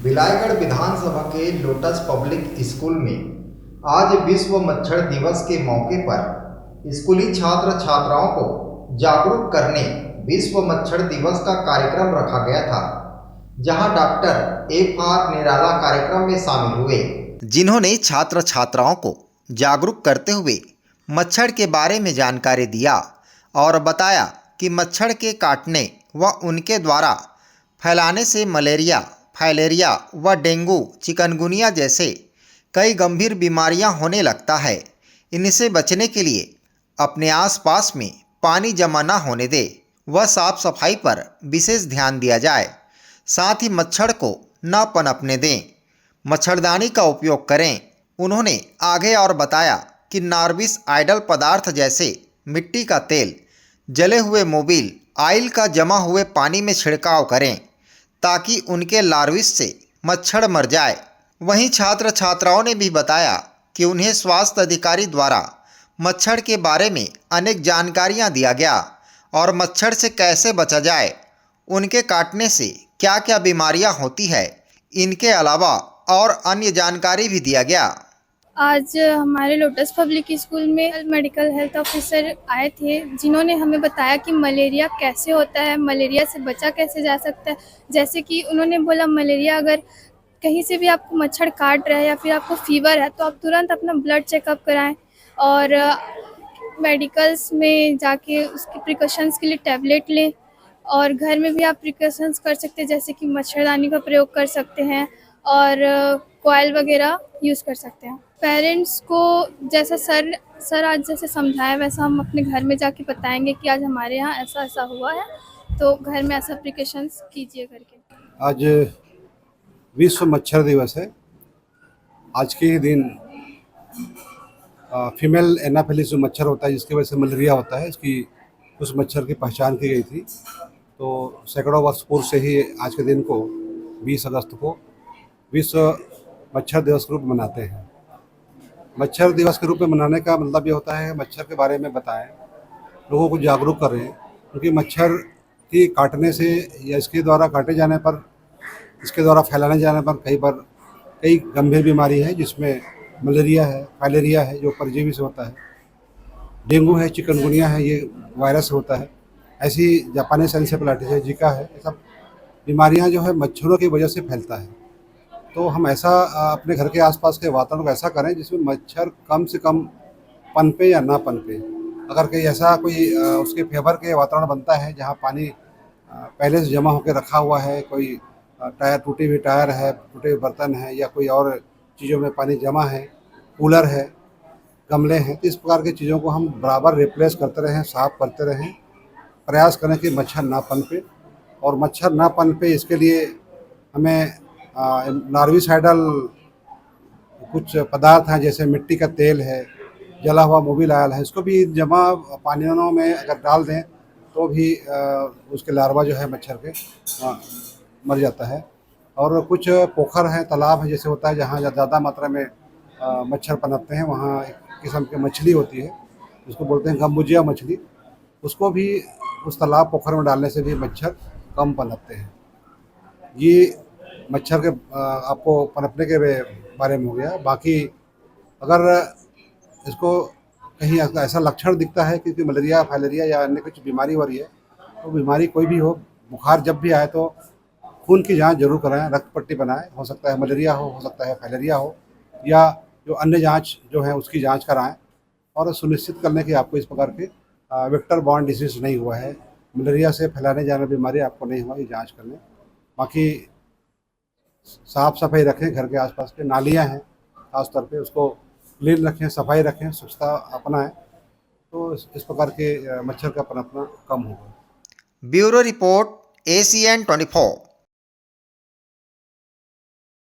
बिलाईगढ़ विधानसभा के lotus public school में आज विश्व मच्छर दिवस के मौके पर स्कूली छात्र छात्राओं को जागरूक करने विश्व मच्छर दिवस का कार्यक्रम रखा गया था, जहां डॉक्टर FR निराला कार्यक्रम में शामिल हुए, जिन्होंने छात्र छात्राओं को जागरूक करते हुए मच्छर के बारे में जानकारी दिया और बताया कि मच्छर के काटने व उनके द्वारा फैलाने से मलेरिया, फाइलेरिया व डेंगू, चिकनगुनिया जैसे कई गंभीर बीमारियां होने लगता है। इनसे बचने के लिए अपने आसपास में पानी जमा न होने दे व साफ सफाई पर विशेष ध्यान दिया जाए। साथ ही मच्छर को न पनपने दें, मच्छरदानी का उपयोग करें। उन्होंने आगे और बताया कि नार्विस आइडल पदार्थ जैसे मिट्टी का तेल, जले हुए मोबिल ऑयल का जमा हुए पानी में छिड़काव करें ताकि उनके लार्विस से मच्छर मर जाए। वहीं छात्र छात्राओं ने भी बताया कि उन्हें स्वास्थ्य अधिकारी द्वारा मच्छर के बारे में अनेक जानकारियां दिया गया और मच्छर से कैसे बचा जाए, उनके काटने से क्या क्या बीमारियां होती है, इनके अलावा और अन्य जानकारी भी दिया गया। आज हमारे लोटस पब्लिक स्कूल में मेडिकल हेल्थ ऑफिसर आए थे, जिन्होंने हमें बताया कि मलेरिया कैसे होता है, मलेरिया से बचा कैसे जा सकता है। जैसे कि उन्होंने बोला, मलेरिया अगर कहीं से भी आपको मच्छर काट रहा है या फिर आपको फीवर है तो आप तुरंत अपना ब्लड चेकअप कराएं और मेडिकल्स में जाके उसके प्रिकॉशंस के लिए टैबलेट लें। और घर में भी आप प्रिकॉशंस कर सकते हैं, जैसे कि मच्छरदानी का प्रयोग कर सकते हैं और कॉइल वगैरह यूज़ कर सकते हैं। पेरेंट्स को जैसा सर आज जैसे समझाया वैसा हम अपने घर में जाके बताएंगे कि आज हमारे यहाँ ऐसा ऐसा हुआ है, तो घर में ऐसा प्रिकॉशंस कीजिए करके। आज विश्व मच्छर दिवस है। आज के दिन फीमेल एनाफिलिस जो मच्छर होता है, जिसकी वजह से मलेरिया होता है, इसकी उस मच्छर की पहचान की गई थी। तो सैकड़ों वर्ष पूर्व से ही आज के दिन को 20 अगस्त को विश्व मच्छर दिवस के रूप में मनाते हैं। मच्छर दिवस के रूप में मनाने का मतलब ये होता है मच्छर के बारे में बताएं, लोगों को जागरूक करें, क्योंकि मच्छर की काटने से या इसके द्वारा काटे जाने पर, इसके द्वारा फैलाने जाने पर कई गंभीर बीमारी है, जिसमें मलेरिया है, फाइलेरिया है जो परजीवी से होता है, डेंगू है, चिकनगुनिया है, ये वायरस होता है, ऐसी जापानी एन्सेफेलाइटिस है, जीका है। ये सब बीमारियां जो है मच्छरों की वजह से फैलता है। तो हम ऐसा अपने घर के आसपास के वातावरण को ऐसा करें जिसमें मच्छर कम से कम पनपे या ना पनपे। अगर कहीं ऐसा कोई उसके फेवर के वातावरण बनता है जहाँ पानी पहले से जमा होकर रखा हुआ है, कोई टायर, टूटी हुई टायर है, टूटे हुए बर्तन है, या कोई और चीज़ों में पानी जमा है, कूलर है, गमले हैं, तो इस प्रकार की चीज़ों को हम बराबर रिप्लेस करते रहें, साफ़ करते रहें, प्रयास करें कि मच्छर ना पनपे। और मच्छर ना पनपे इसके लिए हमें नार्विसाइडल कुछ पदार्थ हैं, जैसे मिट्टी का तेल है, जला हुआ मोबिल ऑयल है, इसको भी जमा पानियों में अगर डाल दें तो भी उसके लार्वा जो है मच्छर के मर जाता है। और कुछ पोखर हैं, तालाब है, जैसे होता है जहाँ ज़्यादा मात्रा में मच्छर पनपते हैं, वहाँ एक किस्म की मछली होती है, उसको बोलते हैं गम्बुजिया मछली, उसको भी उस तालाब पोखर में डालने से भी मच्छर कम पनपते हैं। ये मच्छर के आपको पनपने के बारे में हो गया। बाकी अगर इसको कहीं ऐसा लक्षण दिखता है कि मलेरिया, फाइलेरिया या अन्य कुछ बीमारी हो रही है, तो बीमारी कोई भी हो, बुखार जब भी आए तो खून की जांच जरूर कराएं, रक्त पट्टी बनाएं। हो सकता है मलेरिया हो सकता है फाइलेरिया हो, या जो अन्य जांच जो है उसकी जांच कराएं और सुनिश्चित कर लें कि आपको इस प्रकार के वेक्टर बॉर्न डिसीज नहीं हुआ है, मलेरिया से फैलाने जाने बीमारी आपको नहीं हुआ, ये जाँच कर लें। बाकी साफ़ सफाई रखें, घर के आसपास के नालियाँ हैं खास तौर पे उसको क्लीन रखें, सफाई रखें, स्वच्छता अपनाएं, तो इस प्रकार के मच्छर का पनपना कम होगा। Bureau report ACN 24।